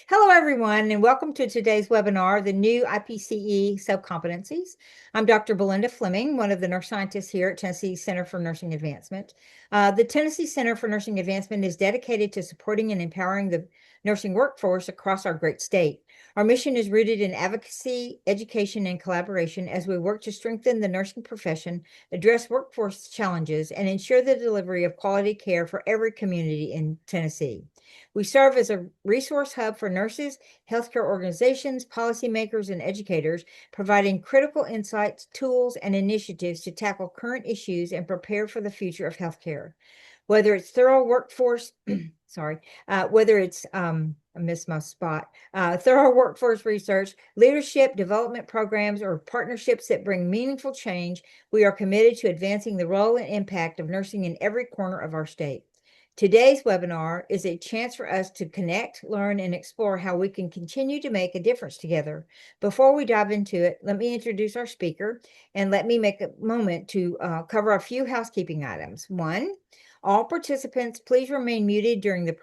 Hello, everyone, and welcome to today's webinar, the new IPCE Competencies. I'm Dr. Belinda Fleming, one of the nurse scientists here at Tennessee Center for Nursing Advancement. The Tennessee Center for Nursing Advancement is dedicated to supporting and empowering the nursing workforce across our great state. Our mission is rooted in advocacy, education, and collaboration as we work to strengthen the nursing profession, address workforce challenges, and ensure the delivery of quality care for every community in Tennessee. We serve as a resource hub for nurses, healthcare organizations, policymakers, and educators, providing critical insights, tools, and initiatives to tackle current issues and prepare for the future of healthcare. Whether it's thorough workforce, whether it's, I missed my spot, thorough workforce research, leadership development programs, or partnerships that bring meaningful change, we are committed to advancing the role and impact of nursing in every corner of our state. Today's webinar is a chance for us to connect, learn, and explore how we can continue to make a difference together. Before we dive into it, let me introduce our speaker and let me make a moment to cover a few housekeeping items. One, all participants, please remain muted during the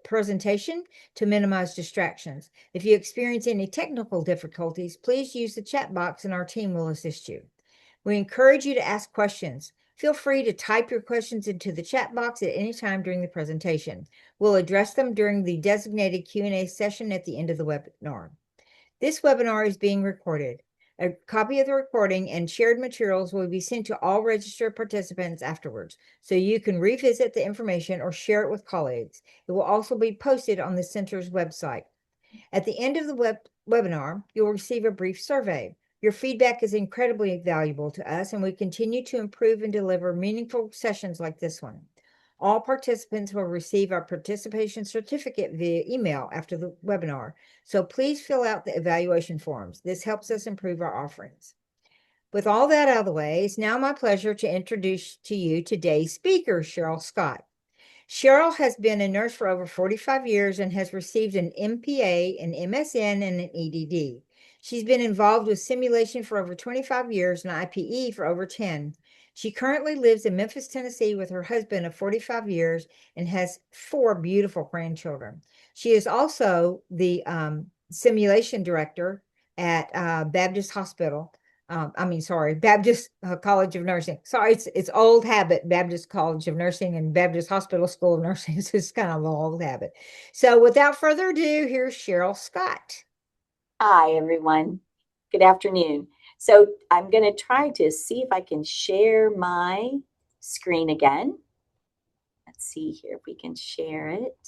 presentation to minimize distractions. If you experience any technical difficulties, please use the chat box and our team will assist you. We encourage you to ask questions. Feel free to type your questions into the chat box at any time during the presentation. We'll address them during the designated Q&A session at the end of the webinar. This webinar is being recorded. A copy of the recording and shared materials will be sent to all registered participants afterwards, so you can revisit the information or share it with colleagues. It will also be posted on the center's website. At the end of the webinar, you'll receive a brief survey. Your feedback is incredibly valuable to us, and we continue to improve and deliver meaningful sessions like this one. All participants will receive our participation certificate via email after the webinar, so please fill out the evaluation forms. This helps us improve our offerings. With all that out of the way, it's now my pleasure to introduce to you today's speaker, Cheryl Scott. Cheryl has been a nurse for over 45 years and has received an MPA, an MSN, and an EDD. She's been involved with simulation for over 25 years and IPE for over 10. She currently lives in Memphis, Tennessee with her husband of 45 years and has 4 beautiful grandchildren. She is also the simulation director at Baptist Hospital. Baptist College of Nursing. Sorry, it's old habit, Baptist College of Nursing and Baptist Hospital School of Nursing. It's kind of an old habit. So without further ado, here's Cheryl Scott. Hi, everyone. Good afternoon. So I'm going to try to see if I can share my screen again. Let's see here if we can share it.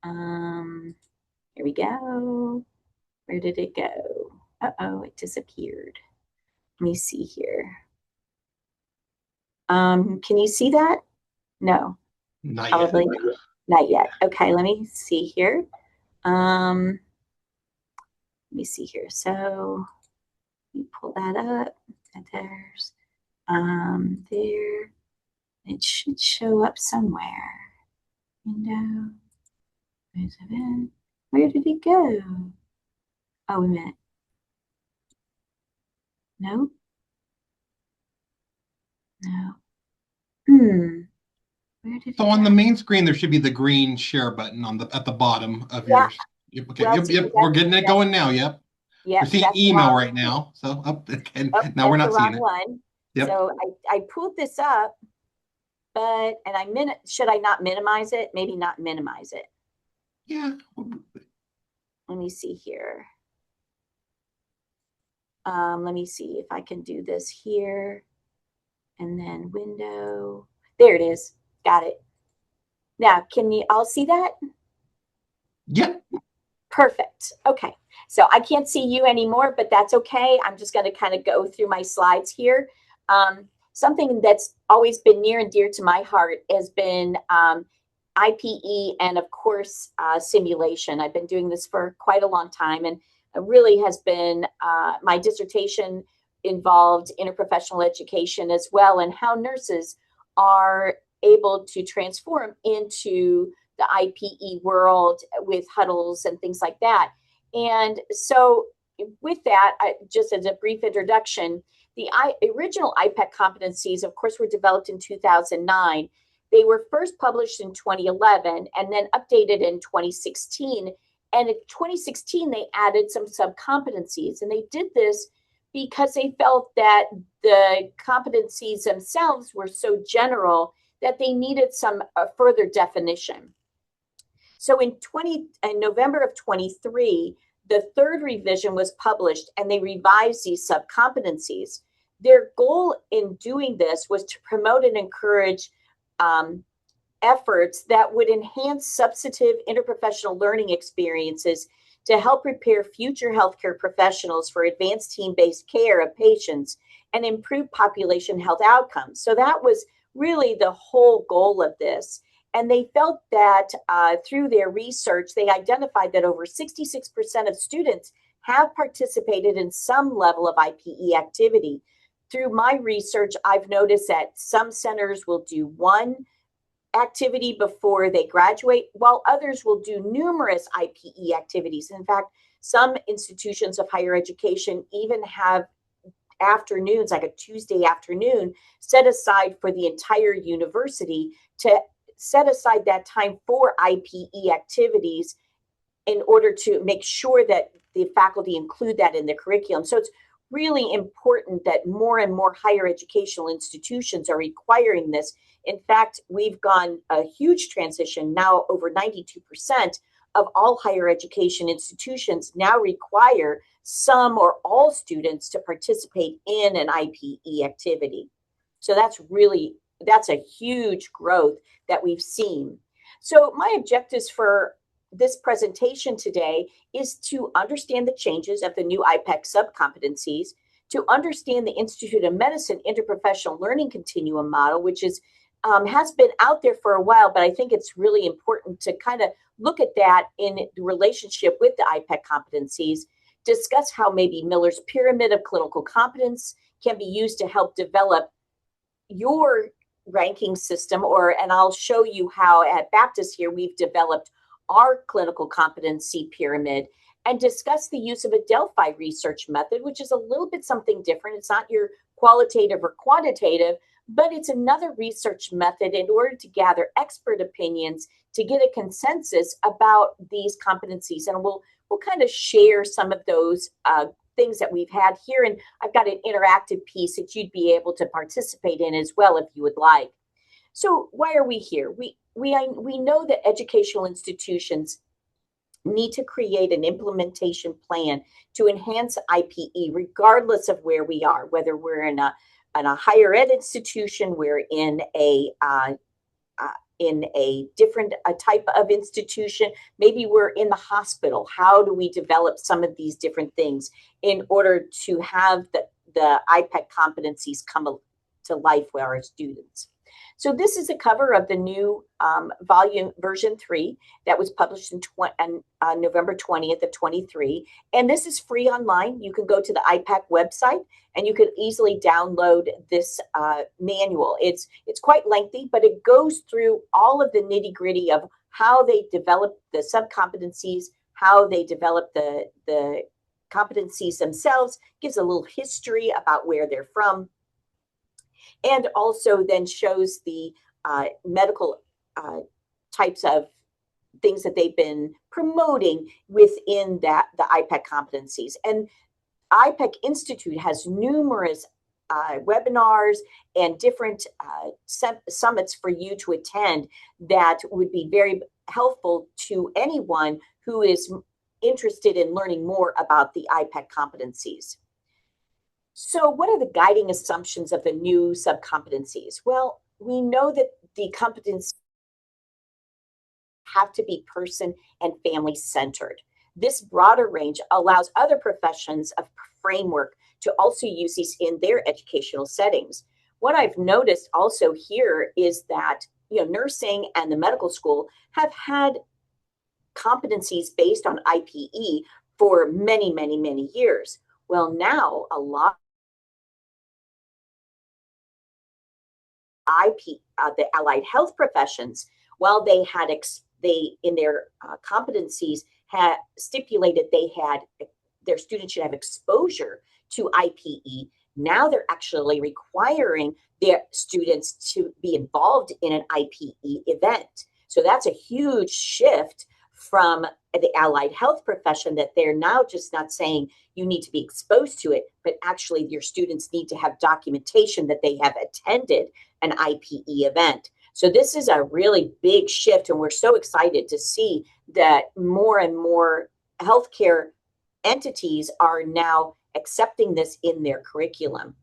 Here we go. Where did it go? Uh-oh, it disappeared. Let me see here. Can you see that? No. Probably not yet. Okay, let me see here. Let me see here. So let me pull that up. And there's there. It should show up somewhere. Window. Where did it go? Oh, wait a minute. No. No. Where did it So on the main screen, there should be the green share button at the bottom of yours. Yep, okay. Well, Yep. We're getting it going now. Yep. Yep. We're seeing email right now. So now we're not seeing it. One. Yep. So I pulled this up, but should I not minimize it? Maybe not minimize it. Yeah. Let me see here. Let me see if I can do this here. And then window. There it is. Got it. Now, can you all see that? Yep. Perfect. Okay. So I can't see you anymore, but that's okay. I'm just going to kind of go through my slides here. Something that's always been near and dear to my heart has been IPE and, of course, simulation. I've been doing this for quite a long time, and it really has been my dissertation involved interprofessional education as well, and how nurses are able to transform into the IPE world with huddles and things like that. And so with that, just as a brief introduction, the original IPEC competencies, of course, were developed in 2009. They were first published in 2011 and then updated in 2016 And in 2016, they added some sub-competencies, and they did this because they felt that the competencies themselves were so general that they needed some further definition. So in November of 23, the third revision was published, and they revised these sub-competencies. Their goal in doing this was to promote and encourage efforts that would enhance substantive interprofessional learning experiences to help prepare future healthcare professionals for advanced team-based care of patients and improve population health outcomes. So that was really the whole goal of this. And they felt that through their research, they identified that over 66% of students have participated in some level of IPE activity. Through my research, I've noticed that some centers will do one activity before they graduate, while others will do numerous IPE activities. In fact, some institutions of higher education even have afternoons, like a Tuesday afternoon, set aside for the entire university to set aside that time for IPE activities in order to make sure that the faculty include that in the curriculum. So it's really important that more and more higher educational institutions are requiring this. In fact, we've gone a huge transition. Now over 92% of all higher education institutions now require some or all students to participate in an IPE activity. So that's a huge growth that we've seen. So my objectives for this presentation today is to understand the changes of the new IPEC sub-competencies, to understand the Institute of Medicine interprofessional learning continuum model, which is has been out there for a while, but I think it's really important to kind of look at that in the relationship with the IPEC competencies, discuss how maybe Miller's pyramid of clinical competence can be used to help develop your ranking system, and I'll show you how at Baptist here we've developed our clinical competency pyramid, and discuss the use of a Delphi research method, which is a little bit something different. It's not your qualitative or quantitative, but it's another research method in order to gather expert opinions to get a consensus about these competencies. And we'll kind of share some of those things that we've had here. And I've got an interactive piece that you'd be able to participate in as well if you would like. So why are we here? We know that educational institutions need to create an implementation plan to enhance IPE regardless of where we are, whether we're in a higher ed institution, we're in a different type of institution, maybe we're in the hospital. How do we develop some of these different things in order to have the IPEC competencies come to life with our students? So this is a cover of the new version 3 that was published on November 20th of 23. And this is free online. You can go to the IPEC website and you can easily download this manual. It's quite lengthy, but it goes through all of the nitty-gritty of how they develop the sub-competencies, how they develop the competencies themselves, gives a little history about where they're from, and also then shows the medical types of things that they've been promoting within the IPEC competencies. And IPEC Institute has numerous webinars and different summits for you to attend that would be very helpful to anyone who is interested in learning more about the IPEC competencies. So what are the guiding assumptions of the new sub-competencies? Well, we know that the competencies have to be person and family centered. This broader range allows other professions of framework to also use these in their educational settings. What I've noticed also here is that nursing and the medical school have had competencies based on IPE for many, many, many years. Well, now a lot the allied health professions, while they had in their competencies had stipulated their students should have exposure to IPE. Now they're actually requiring their students to be involved in an IPE event. So that's a huge shift from the allied health profession that they're now just not saying you need to be exposed to it, but actually your students need to have documentation that they have attended an IPE event. So this is a really big shift, and we're so excited to see that more and more healthcare entities are now accepting this in their curriculum.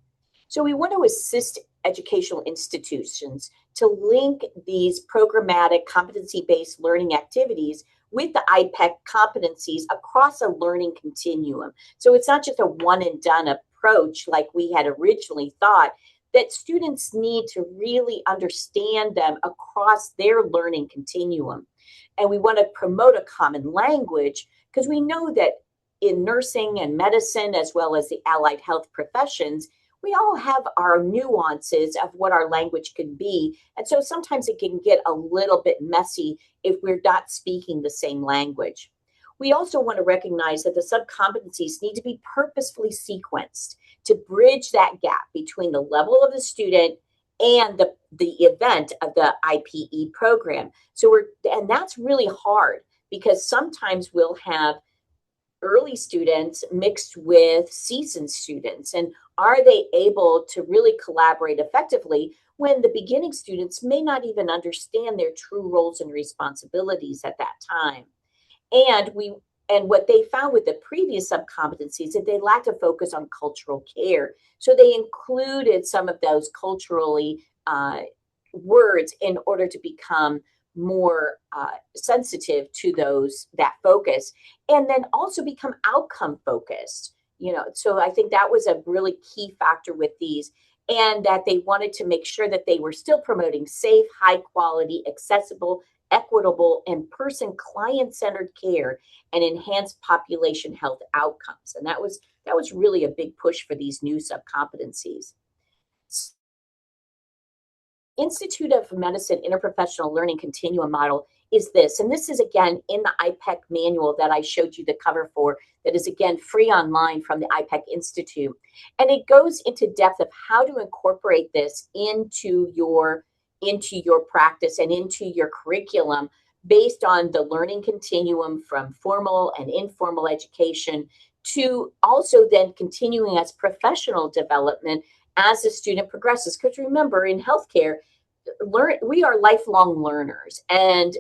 So we want to assist educational institutions to link these programmatic competency-based learning activities with the IPEC competencies across a learning continuum. So it's not just a one and done approach like we had originally thought, that students need to really understand them across their learning continuum. And we want to promote a common language because we know that in nursing and medicine, as well as the allied health professions, we all have our nuances of what our language can be. And so sometimes it can get a little bit messy if we're not speaking the same language. We also want to recognize that the sub-competencies need to be purposefully sequenced to bridge that gap between the level of the student and the event of the IPE program. And that's really hard because sometimes we'll have early students mixed with seasoned students. And are they able to really collaborate effectively when the beginning students may not even understand their true roles and responsibilities at that time? And what they found with the previous sub-competencies that they lacked a focus on cultural care. So they included some of those culturally words in order to become more sensitive to that focus, and then also become outcome focused. So I think that was a really key factor with these, and that they wanted to make sure that they were still promoting safe, high quality, accessible, equitable, and client-centered care and enhanced population health outcomes. And that was really a big push for these new sub-competencies. Institute of Medicine Interprofessional Learning Continuum Model is this, and this is again in the IPEC manual that I showed you the cover for, that is again free online from the IPEC Institute. And it goes into depth of how to incorporate this into your practice and into your curriculum based on the learning continuum from formal and informal education to also then continuing as professional development as the student progresses. Because remember, in healthcare, we are lifelong learners. And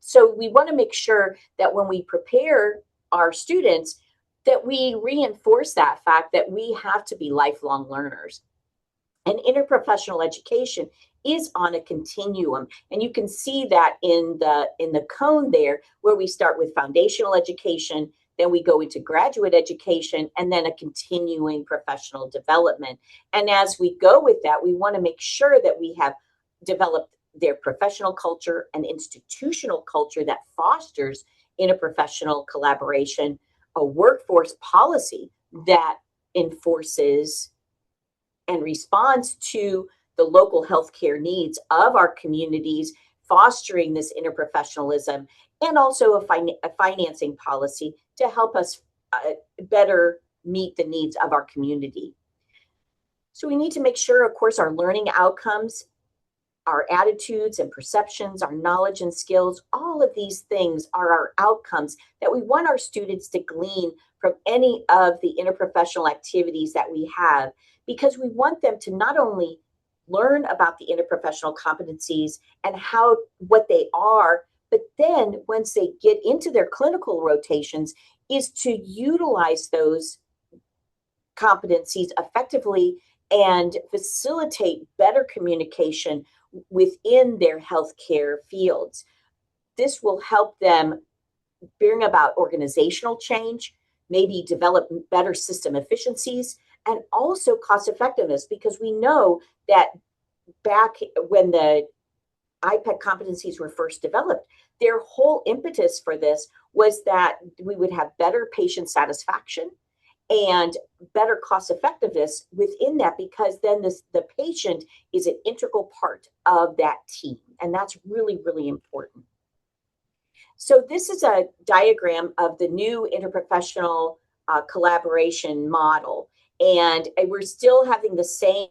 so we want to make sure that when we prepare our students, that we reinforce that fact that we have to be lifelong learners. And interprofessional education is on a continuum. And you can see that in the cone there, where we start with foundational education, then we go into graduate education, and then a continuing professional development. And as we go with that, we want to make sure that we have developed their professional culture and institutional culture that fosters interprofessional collaboration, a workforce policy that enforces and responds to the local healthcare needs of our communities, fostering this interprofessionalism, and also a financing policy to help us better meet the needs of our community. So we need to make sure, of course, our learning outcomes, our attitudes and perceptions, our knowledge and skills, all of these things are our outcomes that we want our students to glean from any of the interprofessional activities that we have, because we want them to not only learn about the interprofessional competencies and what they are, but then once they get into their clinical rotations, is to utilize those competencies effectively and facilitate better communication within their healthcare fields. This will help them bring about organizational change, maybe develop better system efficiencies, and also cost effectiveness, because we know that back when the IPEC competencies were first developed, their whole impetus for this was that we would have better patient satisfaction and better cost effectiveness within that, because then the patient is an integral part of that team. And that's really, really important. So this is a diagram of the new interprofessional collaboration model. And we're still having the same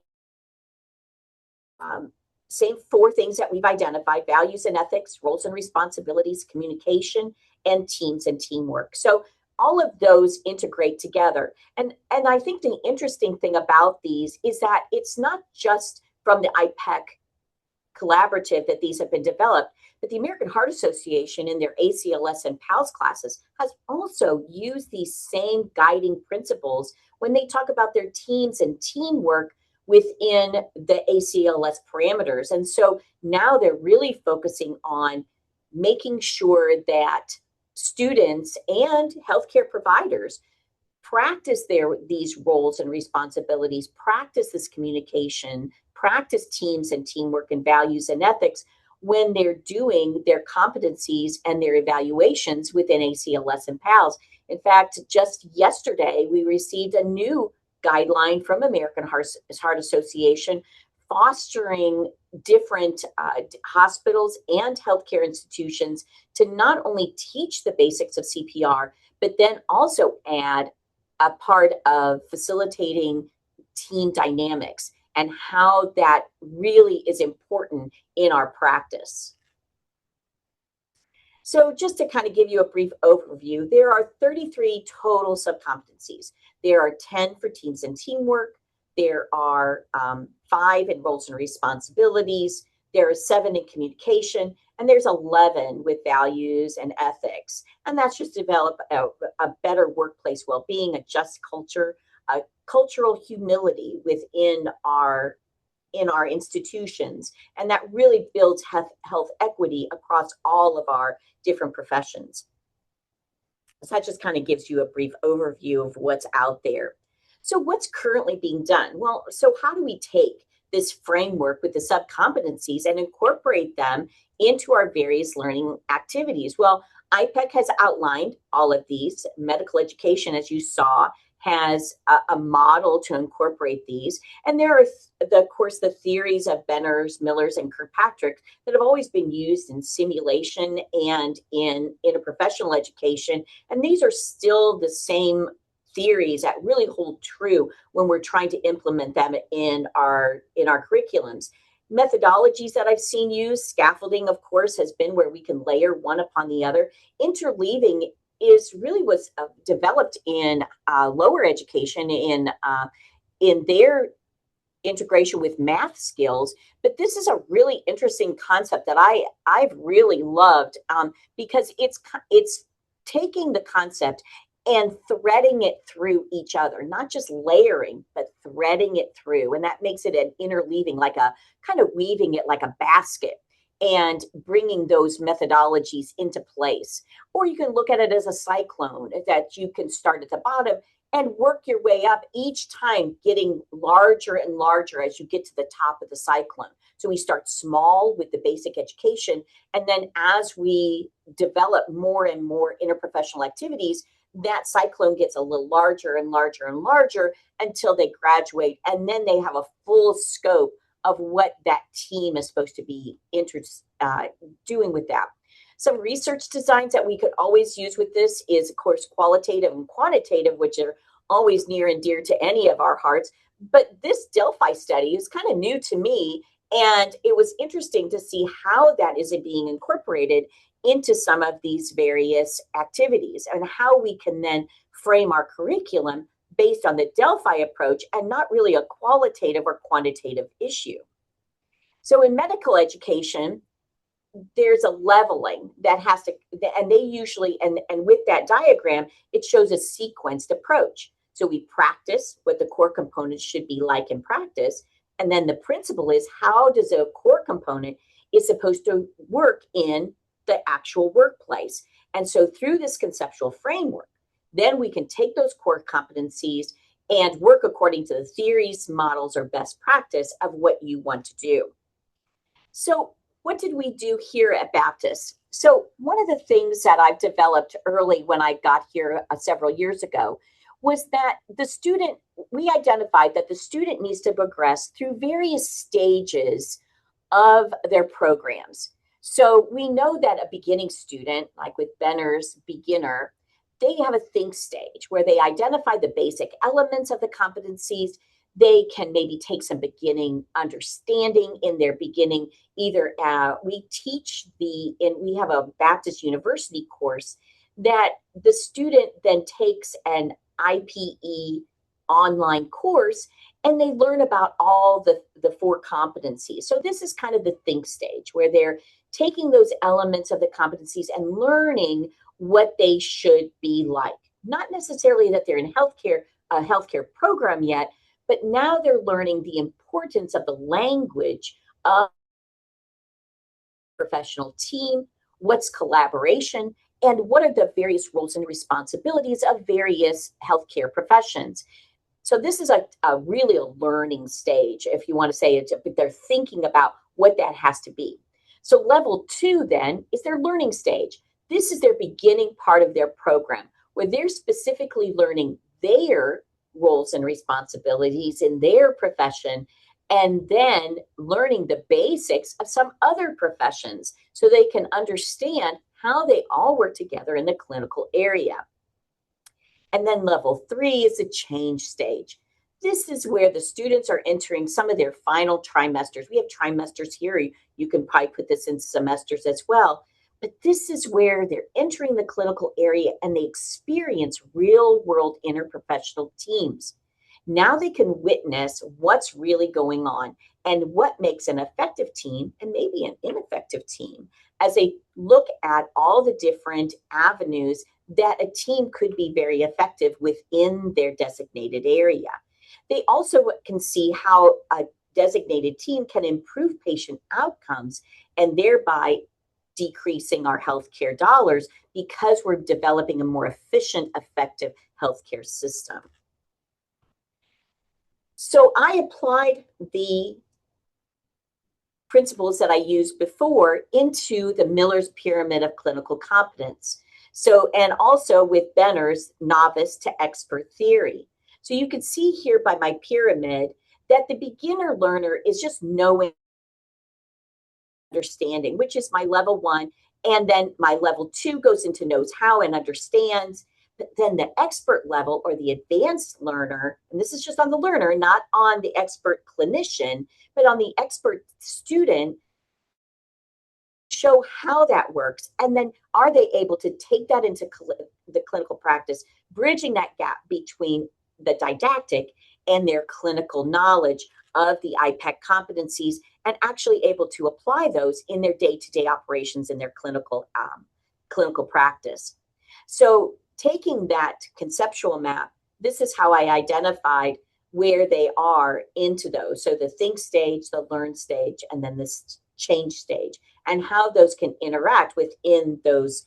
four things that we've identified: values and ethics, roles and responsibilities, communication, and teams and teamwork. So all of those integrate together. And I think the interesting thing about these is that it's not just from the IPEC collaborative that these have been developed, but the American Heart Association in their ACLS and PALS classes has also used these same guiding principles when they talk about their teams and teamwork within the ACLS parameters. And so now they're really focusing on making sure that students and healthcare providers practice these roles and responsibilities, practice this communication, practice teams and teamwork and values and ethics when they're doing their competencies and their evaluations within ACLS and PALS. In fact, just yesterday, we received a new guideline from American Heart Association fostering different hospitals and healthcare institutions to not only teach the basics of CPR, but then also add a part of facilitating team dynamics and how that really is important in our practice. So just to kind of give you a brief overview, there are 33 total subcompetencies. There are 10 for teams and teamwork. There are 5 in roles and responsibilities. There are 7 in communication, and there's 11 with values and ethics. And that's just develop a better workplace well-being, a just culture, a cultural humility within our institutions. And that really builds health equity across all of our different professions. So that just kind of gives you a brief overview of what's out there. So what's currently being done? Well, so how do we take this framework with the subcompetencies and incorporate them into our various learning activities? Well, IPEC has outlined all of these. Medical education, as you saw, has a model to incorporate these. And there are, of course, the theories of Benners, Millers, and Kirkpatrick that have always been used in simulation and in interprofessional education. And these are still the same theories that really hold true when we're trying to implement them in our curriculums. Methodologies that I've seen used, scaffolding, of course, has been where we can layer one upon the other. Interleaving was developed in lower education in their integration with math skills. But this is a really interesting concept that I've really loved because it's taking the concept and threading it through each other, not just layering, but threading it through. And that makes it an interleaving, like a kind of weaving it like a basket and bringing those methodologies into place. Or you can look at it as a cyclone that you can start at the bottom and work your way up each time, getting larger and larger as you get to the top of the cyclone. So we start small with the basic education. And then as we develop more and more interprofessional activities, that cyclone gets a little larger and larger and larger until they graduate. And then they have a full scope of what that team is supposed to be doing with that. Some research designs that we could always use with this is, of course, qualitative and quantitative, which are always near and dear to any of our hearts. But this Delphi study is kind of new to me, and it was interesting to see how that is being incorporated into some of these various activities and how we can then frame our curriculum based on the Delphi approach and not really a qualitative or quantitative issue. So in medical education, there's a leveling that has to, and they usually, and with that diagram, it shows a sequenced approach. So we practice what the core components should be like in practice. And then the principle is, how does a core component is supposed to work in the actual workplace? And so through this conceptual framework, then we can take those core competencies and work according to the theories, models, or best practice of what you want to do. So what did we do here at Baptist? So one of the things that I've developed early when I got here several years ago was that we identified that the student needs to progress through various stages of their programs. So we know that a beginning student, like with Benner's beginner, they have a think stage where they identify the basic elements of the competencies. They can maybe take some beginning understanding in their beginning. Either we have a Baptist University course that the student then takes an IPE online course and they learn about all the 4 competencies. So this is kind of the think stage where they're taking those elements of the competencies and learning what they should be like. Not necessarily that they're in a healthcare program yet, but now they're learning the importance of the language of professional team, what's collaboration, and what are the various roles and responsibilities of various healthcare professions. So this is really a learning stage, if you want to say it, but they're thinking about what that has to be. So level 2 then is their learning stage. This is their beginning part of their program where they're specifically learning their roles and responsibilities in their profession, and then learning the basics of some other professions so they can understand how they all work together in the clinical area. And then level 3 is the change stage. This is where the students are entering some of their final trimesters. We have trimesters here. You can probably put this in semesters as well. But this is where they're entering the clinical area and they experience real world interprofessional teams. Now they can witness what's really going on and what makes an effective team and maybe an ineffective team as they look at all the different avenues that a team could be very effective within their designated area. They also can see how a designated team can improve patient outcomes and thereby decreasing our healthcare dollars because we're developing a more efficient, effective healthcare system. So I applied the principles that I used before into the Miller's Pyramid of Clinical Competence. So, and also with Benner's novice to expert theory. So you can see here by my pyramid that the beginner learner is just knowing, understanding, which is my level 1. And then my level 2 goes into knows how and understands. But then the expert level or the advanced learner, and this is just on the learner, not on the expert clinician, but on the expert student, show how that works. And then are they able to take that into the clinical practice, bridging that gap between the didactic and their clinical knowledge of the IPEC competencies and actually able to apply those in their day-to-day operations in their clinical practice. So taking that conceptual map, this is how I identified where they are into those. So the think stage, the learn stage, and then this change stage, and how those can interact within those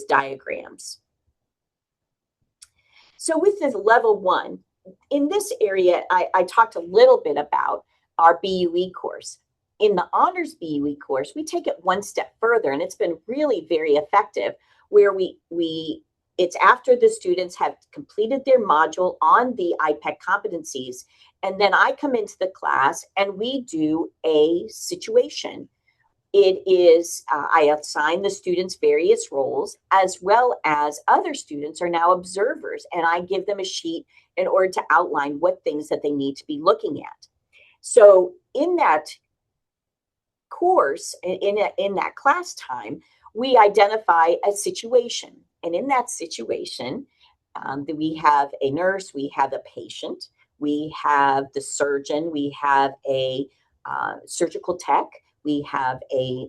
diagrams. So with this level 1, in this area, I talked a little bit about our BUE course. In the honors BUE course, we take it one step further, and it's been really very effective, where it's after the students have completed their module on the IPEC competencies, and then I come into the class and we do a situation. It is, I assign the students various roles, as well as other students are now observers, and I give them a sheet in order to outline what things that they need to be looking at. So in that course, in that class time, we identify a situation. And in that situation, we have a nurse, we have a patient, we have the surgeon, we have a surgical tech, we have a,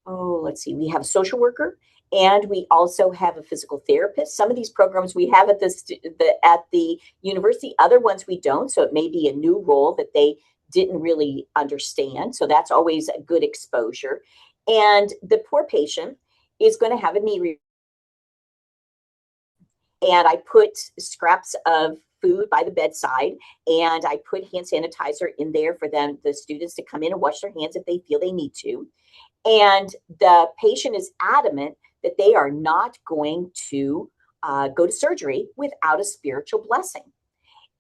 we have a social worker, and we also have a physical therapist. Some of these programs we have at the university, other ones we don't. So it may be a new role that they didn't really understand. So that's always a good exposure. And the poor patient is going to have a knee and I put scraps of food by the bedside, and I put hand sanitizer in there for them, the students, to come in and wash their hands if they feel they need to. And the patient is adamant that they are not going to go to surgery without a spiritual blessing.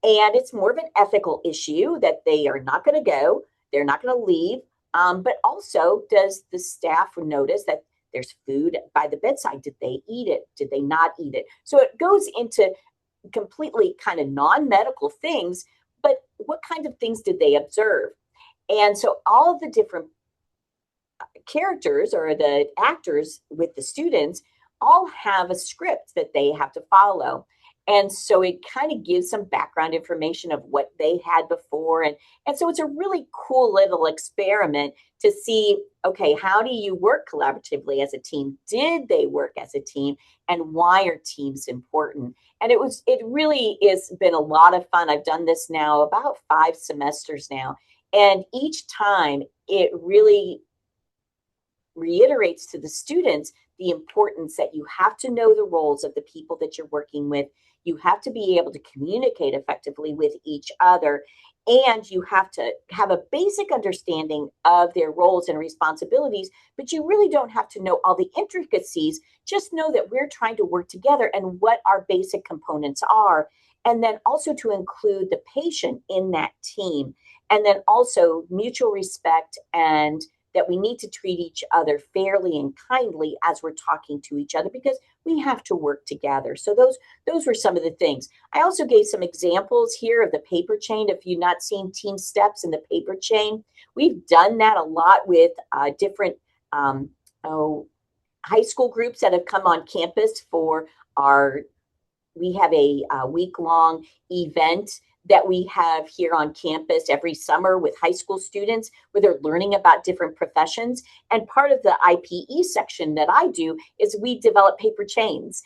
And it's more of an ethical issue that they are not going to go, they're not going to leave. But also, does the staff notice that there's food by the bedside? Did they eat it? Did they not eat it? So it goes into completely kind of non-medical things, but what kind of things did they observe? And so all of the different characters or the actors with the students all have a script that they have to follow. And so it kind of gives some background information of what they had before. And so it's a really cool little experiment to see, okay, how do you work collaboratively as a team? Did they work as a team? And why are teams important? And it really has been a lot of fun. I've done this now about 5 semesters now. And each time it really reiterates to the students the importance that you have to know the roles of the people that you're working with. You have to be able to communicate effectively with each other, and you have to have a basic understanding of their roles and responsibilities, but you really don't have to know all the intricacies. Just know that we're trying to work together and what our basic components are, and then also to include the patient in that team, and then also mutual respect, and that we need to treat each other fairly and kindly as we're talking to each other, because we have to work together. So those were some of the things. I also gave some examples here of the paper chain. If you've not seen team steps in the paper chain, we've done that a lot with different high school groups that have come on campus for we have a week-long event that we have here on campus every summer with high school students, where they're learning about different professions. And part of the IPE section that I do is we develop paper chains.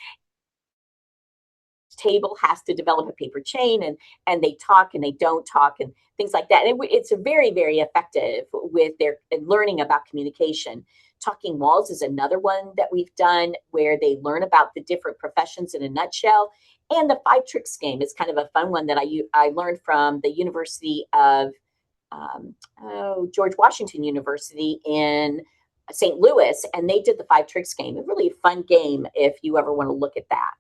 Table has to develop a paper chain, and they talk and they don't talk and things like that. And it's very, very effective with their learning about communication. Talking walls is another one that we've done, where they learn about the different professions in a nutshell. And the 5 tricks game is kind of a fun one that I learned from the University of George Washington University in St. Louis, and they did the 5 tricks game. A really fun game if you ever want to look at that.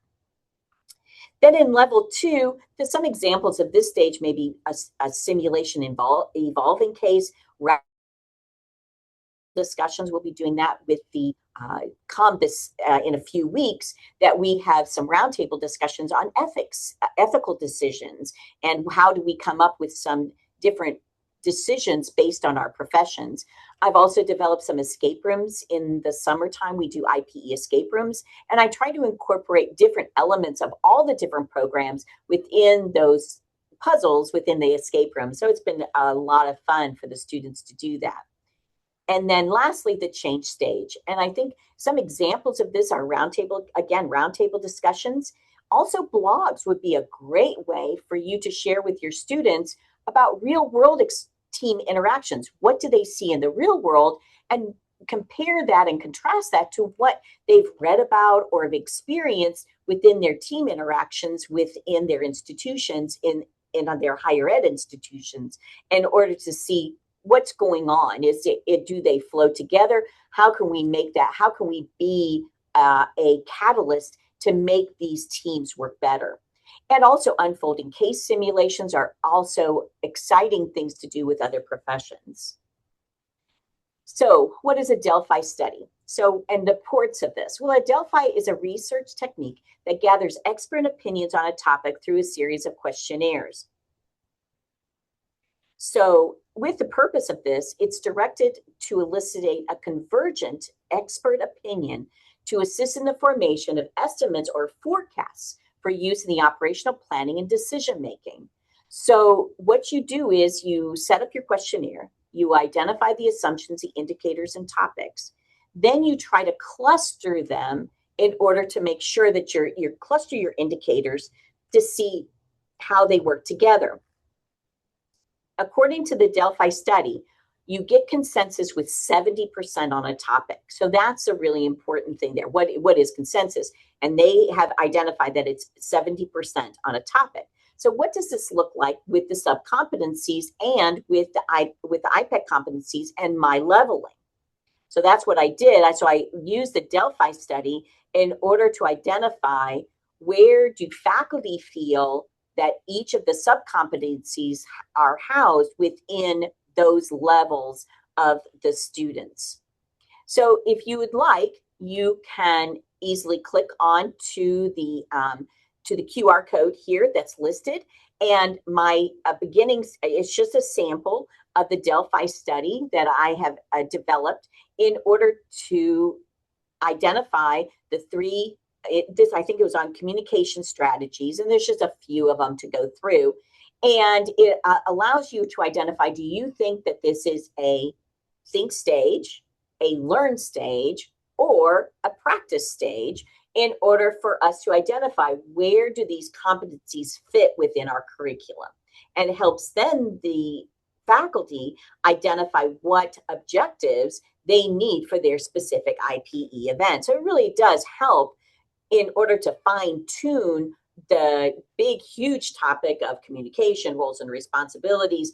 Then in level 2, there's some examples of this stage, maybe a simulation evolving case. Discussions, we'll be doing that with the COMBIS in a few weeks, that we have some roundtable discussions on ethics, ethical decisions, and how do we come up with some different decisions based on our professions. I've also developed some escape rooms. In the summertime, we do IPE escape rooms, and I try to incorporate different elements of all the different programs within those puzzles within the escape room. So it's been a lot of fun for the students to do that. And then lastly, the change stage. And I think some examples of this are roundtable discussions. Also, blogs would be a great way for you to share with your students about real world team interactions. What do they see in the real world? And compare that and contrast that to what they've read about or have experienced within their team interactions within their institutions, in on their higher ed institutions, in order to see what's going on. Do they flow together? How can we make that? How can we be a catalyst to make these teams work better? And also, unfolding case simulations are also exciting things to do with other professions. So what is a Delphi study? And the importance of this. Well, a Delphi is a research technique that gathers expert opinions on a topic through a series of questionnaires. So with the purpose of this, it's directed to elucidate a convergent expert opinion to assist in the formation of estimates or forecasts for use in the operational planning and decision making. So what you do is you set up your questionnaire, you identify the assumptions, the indicators, and topics. Then you try to cluster them in order to make sure that you cluster your indicators to see how they work together. According to the Delphi study, you get consensus with 70% on a topic. So that's a really important thing there. What is consensus? And they have identified that it's 70% on a topic. So what does this look like with the sub-competencies and with the IPEC competencies and my leveling? So that's what I did. So I used the Delphi study in order to identify where do faculty feel that each of the sub-competencies are housed within those levels of the students. So if you would like, you can easily click on to the QR code here that's listed. And my beginnings, it's just a sample of the Delphi study that I have developed in order to identify the three, I think it was on communication strategies, and there's just a few of them to go through. And it allows you to identify, do you think that this is a think stage, a learn stage, or a practice stage, in order for us to identify where do these competencies fit within our curriculum. And it helps then the faculty identify what objectives they need for their specific IPE event. So it really does help in order to fine tune the big, huge topic of communication, roles and responsibilities,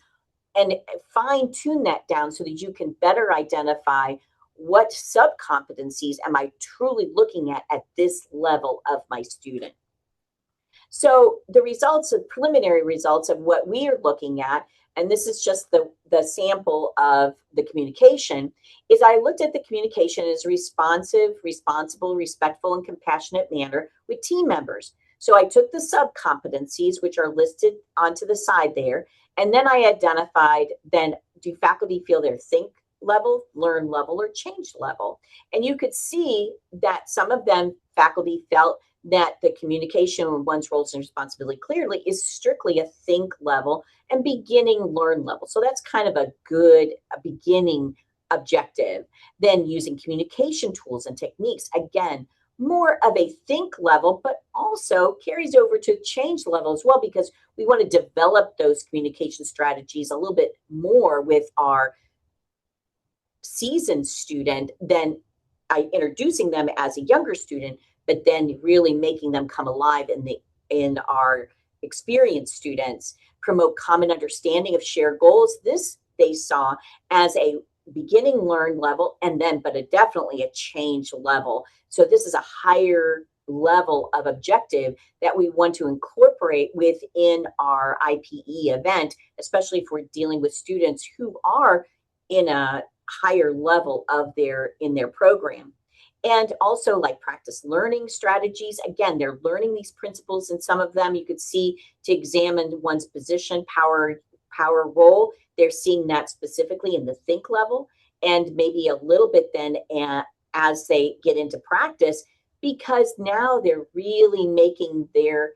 and fine tune that down so that you can better identify what sub-competencies am I truly looking at this level of my student. So the results, the preliminary results of what we are looking at, and this is just the sample of the communication, is I looked at the communication as responsive, responsible, respectful, and compassionate manner with team members. So I took the sub-competencies, which are listed onto the side there, and then I identified, then do faculty feel their think level, learn level, or change level? And you could see that some of them, faculty felt that the communication of one's roles and responsibility clearly is strictly a think level and beginning learn level. So that's kind of a good beginning objective. Then using communication tools and techniques, again, more of a think level, but also carries over to change level as well, because we want to develop those communication strategies a little bit more with our seasoned student than introducing them as a younger student, but then really making them come alive in our experienced students. Promote common understanding of shared goals. This they saw as a beginning learn level, and then but definitely a change level. So this is a higher level of objective that we want to incorporate within our IPE event, especially if we're dealing with students who are in a higher level of their program. And also like practice learning strategies. Again, they're learning these principles, and some of them you could see to examine one's position, power, role. They're seeing that specifically in the think level, and maybe a little bit then as they get into practice, because now they're really making their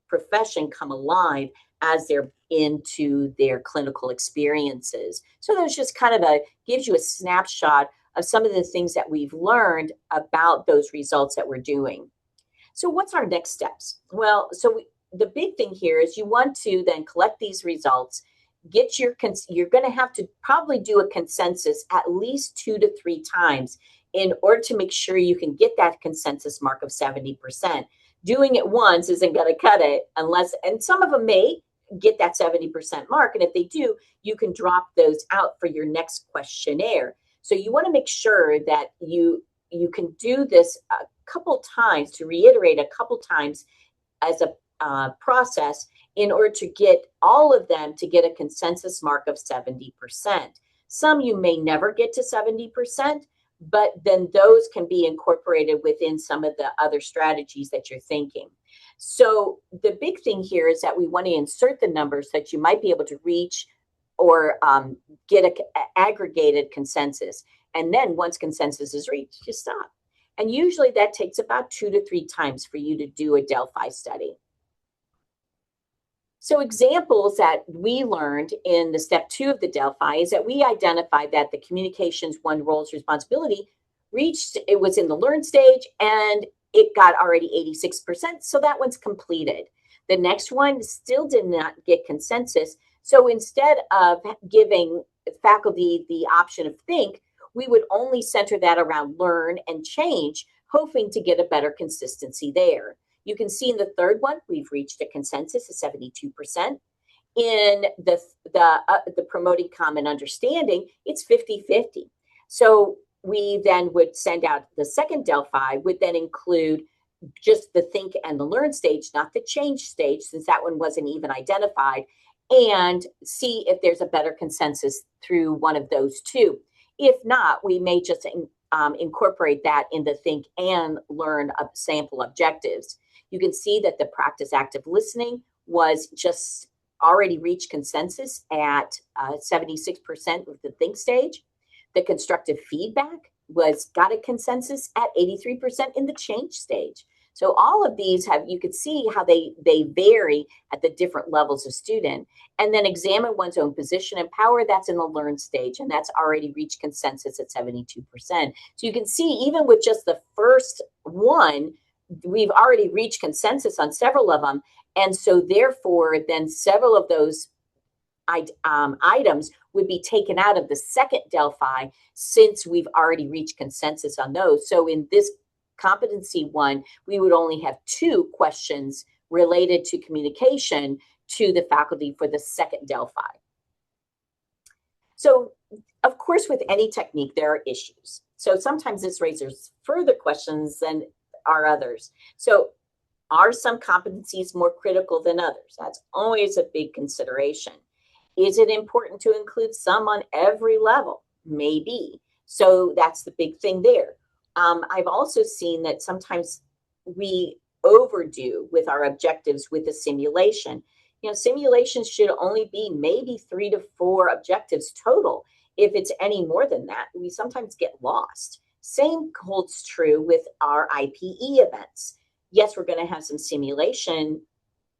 profession come alive as they're into their clinical experiences. So there's just kind of gives you a snapshot of some of the things that we've learned about those results that we're doing. So what's our next steps? Well, the big thing here is you want to then collect these results, you're going to have to probably do a consensus at least 2 to 3 times in order to make sure you can get that consensus mark of 70%. Doing it once isn't going to cut it and some of them may get that 70% mark. And if they do, you can drop those out for your next questionnaire. So you want to make sure that you can do this a couple times, to reiterate a couple times as a process in order to get all of them to get a consensus mark of 70%. Some you may never get to 70%, but then those can be incorporated within some of the other strategies that you're thinking. So the big thing here is that we want to insert the numbers that you might be able to reach or get an aggregated consensus. And then once consensus is reached, you stop. And usually that takes about 2 to 3 times for you to do a Delphi study. So examples that we learned in the step 2 of the Delphi is that we identified that the communications one roles responsibility it was in the learn stage, and it got already 86%. So that one's completed. The next one still did not get consensus. So instead of giving faculty the option of think, we would only center that around learn and change, hoping to get a better consistency there. You can see in the third one, we've reached a consensus of 72%. In the promoting common understanding, it's 50-50. So we then would send out the second Delphi, would then include just the think and the learn stage, not the change stage, since that one wasn't even identified, and see if there's a better consensus through one of those two. If not, we may just incorporate that in the think and learn sample objectives. You can see that the practice active listening was just already reached consensus at 76% with the think stage. The constructive feedback got a consensus at 83% in the change stage. So all of these you could see how they vary at the different levels of student. And then examine one's own position and power, that's in the learn stage, and that's already reached consensus at 72%. So you can see even with just the first one, we've already reached consensus on several of them. And so therefore, then several of those items would be taken out of the second Delphi since we've already reached consensus on those. So in this competency one, we would only have 2 questions related to communication to the faculty for the second Delphi. So of course, with any technique, there are issues. So sometimes this raises further questions than are others. So are some competencies more critical than others? That's always a big consideration. Is it important to include some on every level? Maybe. So that's the big thing there. I've also seen that sometimes we overdo with our objectives with a simulation. You know, simulations should only be maybe 3 to 4 objectives total. If it's any more than that, we sometimes get lost. Same holds true with our IPE events. Yes, we're going to have some simulation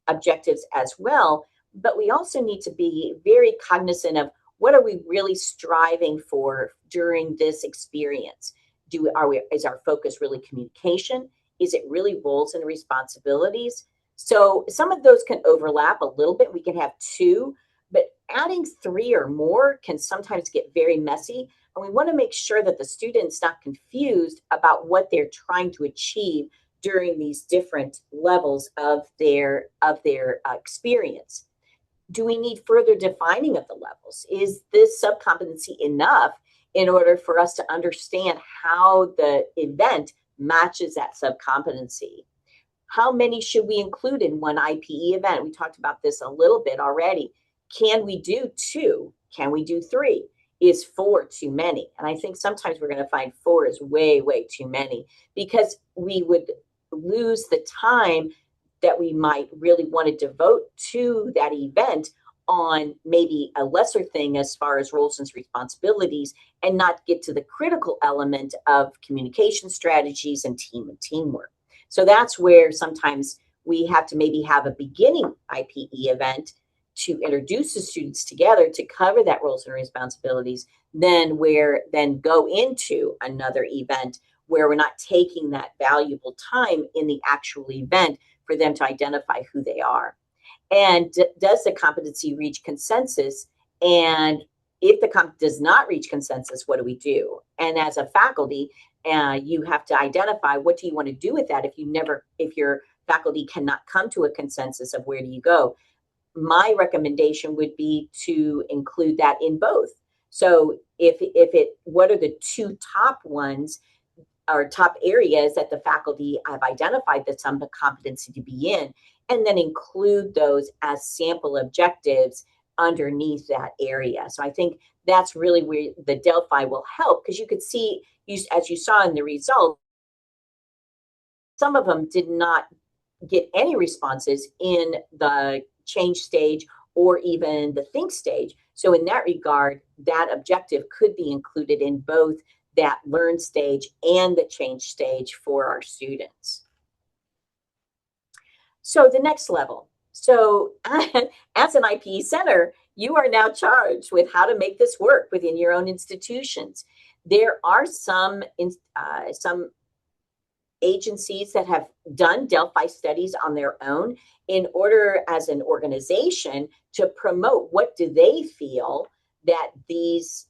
objectives as well, but we also need to be very cognizant of what are we really striving for during this experience. Is our focus really communication? Is it really roles and responsibilities? So some of those can overlap a little bit. We can have 2, but adding 3 or more can sometimes get very messy. And we want to make sure that the student's not confused about what they're trying to achieve during these different levels of their experience. Do we need further defining of the levels? Is this subcompetency enough in order for us to understand how the event matches that subcompetency? How many should we include in one IPE event? We talked about this a little bit already. Can we do 2? Can we do 3? Is 4 too many? And I think sometimes we're going to find 4 is way, way too many, because we would lose the time that we might really want to devote to that event on maybe a lesser thing as far as roles and responsibilities, and not get to the critical element of communication strategies and teamwork. So that's where sometimes we have to maybe have a beginning IPE event to introduce the students together to cover that roles and responsibilities, then go into another event where we're not taking that valuable time in the actual event for them to identify who they are. And does the competency reach consensus? And if the does not reach consensus, what do we do? And as a faculty, you have to identify what do you want to do with that if your faculty cannot come to a consensus of where do you go. My recommendation would be to include that in both. So what are the 2 top ones or top areas that the faculty have identified that some competency to be in, and then include those as sample objectives underneath that area. So I think that's really where the Delphi will help, because you could see, as you saw in the results, some of them did not get any responses in the change stage or even the think stage. So in that regard, that objective could be included in both that learn stage and the change stage for our students. So the next level. So as an IPE center, you are now charged with how to make this work within your own institutions. There are some agencies that have done Delphi studies on their own in order, as an organization, to promote what do they feel that these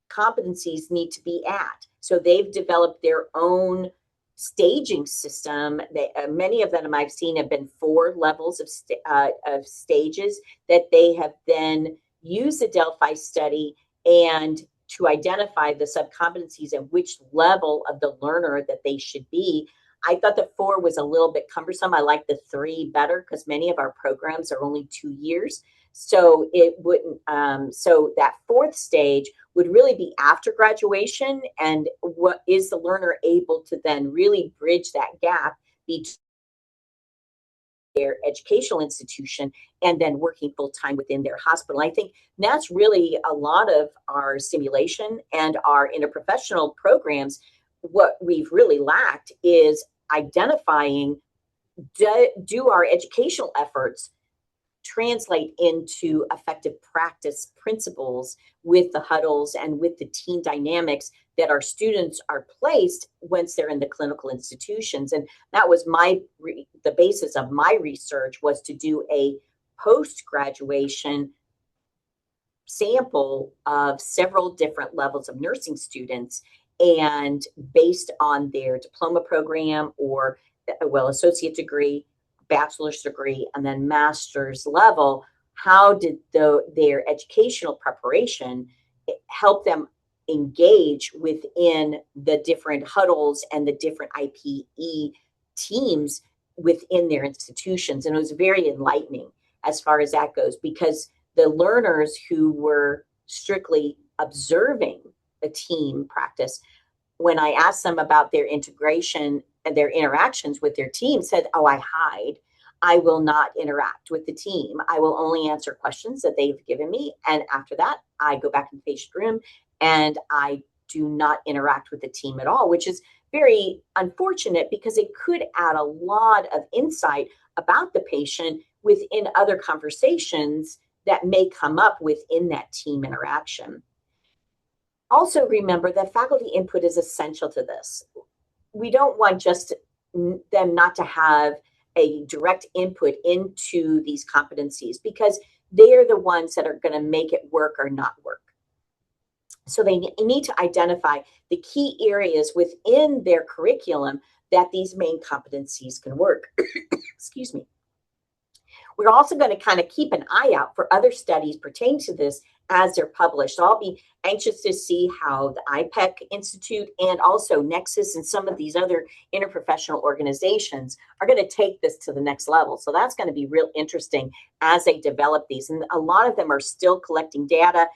competencies need to be at. So they've developed their own staging system. Many of them I've seen have been 4 levels of stages that they have then used the Delphi study and to identify the subcompetencies and which level of the learner that they should be. I thought the 4 was a little bit cumbersome. I like the 3 better because many of our programs are only 2 years. So it wouldn't, so that 4th stage would really be after graduation, and what is the learner able to then really bridge that gap between their educational institution and then working full-time within their hospital. I think that's really a lot of our simulation and our interprofessional programs. What we've really lacked is identifying, do our educational efforts translate into effective practice principles with the huddles and with the team dynamics that our students are placed once they're in the clinical institutions. And that was the basis of my research, was to do a post-graduation sample of several different levels of nursing students, and based on their diploma program or, well, associate degree, bachelor's degree, and then master's level, how did their educational preparation help them engage within the different huddles and the different IPE teams within their institutions? And it was very enlightening as far as that goes, because the learners who were strictly observing the team practice, when I asked them about their integration and their interactions with their team, said, oh, I hide. I will not interact with the team. I will only answer questions that they've given me. And after that, I go back in the patient room and I do not interact with the team at all, which is very unfortunate, because it could add a lot of insight about the patient within other conversations that may come up within that team interaction. Also, remember that faculty input is essential to this. We don't want just them not to have a direct input into these competencies, because they're the ones that are going to make it work or not work. So they need to identify the key areas within their curriculum that these main competencies can work. Excuse me. We're also going to kind of keep an eye out for other studies pertaining to this as they're published. So I'll be anxious to see how the IPEC Institute and also Nexus and some of these other interprofessional organizations are going to take this to the next level. So that's going to be real interesting as they develop these. And a lot of them are still collecting data.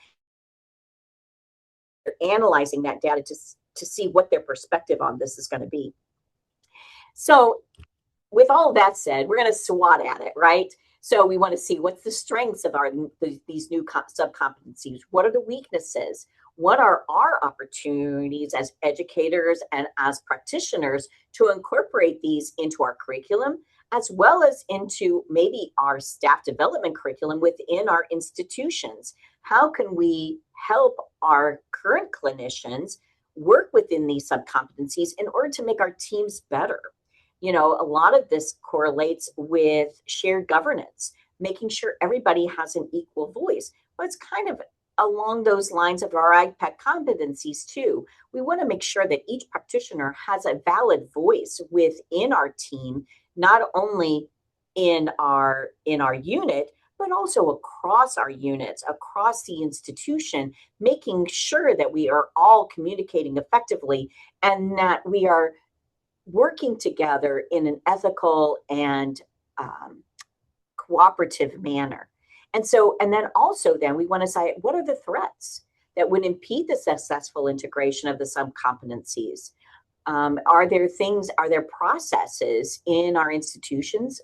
They're analyzing that data to see what their perspective on this is going to be. So with all of that said, we're going to SWOT at it, right? So we want to see what's the strengths of these new sub-competencies. What are the weaknesses? What are our opportunities as educators and as practitioners to incorporate these into our curriculum, as well as into maybe our staff development curriculum within our institutions? How can we help our current clinicians work within these sub-competencies in order to make our teams better? You know, a lot of this correlates with shared governance, making sure everybody has an equal voice. Well, it's kind of along those lines of our IPEC competencies too. We want to make sure that each practitioner has a valid voice within our team, not only in our unit, but also across our units, across the institution, making sure that we are all communicating effectively and that we are working together in an ethical and cooperative manner. And then we want to say, what are the threats that would impede the successful integration of the sub-competencies? Are there processes in our institutions,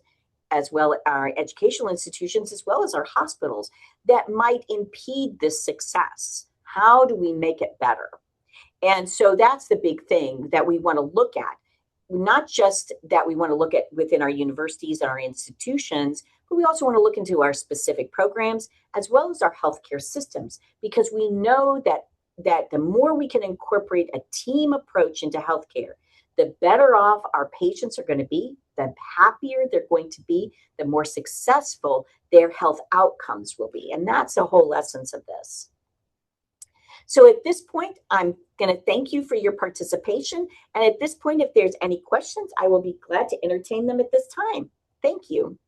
as well as our educational institutions, as well as our hospitals, that might impede this success? How do we make it better? And so that's the big thing that we want to look at. Not just that we want to look at within our universities and our institutions, but we also want to look into our specific programs as well as our healthcare systems, because we know that the more we can incorporate a team approach into healthcare, the better off our patients are going to be, the happier they're going to be, the more successful their health outcomes will be. And that's the whole essence of this. So at this point, I'm going to thank you for your participation. And at this point, if there's any questions, I will be glad to entertain them at this time. Thank you.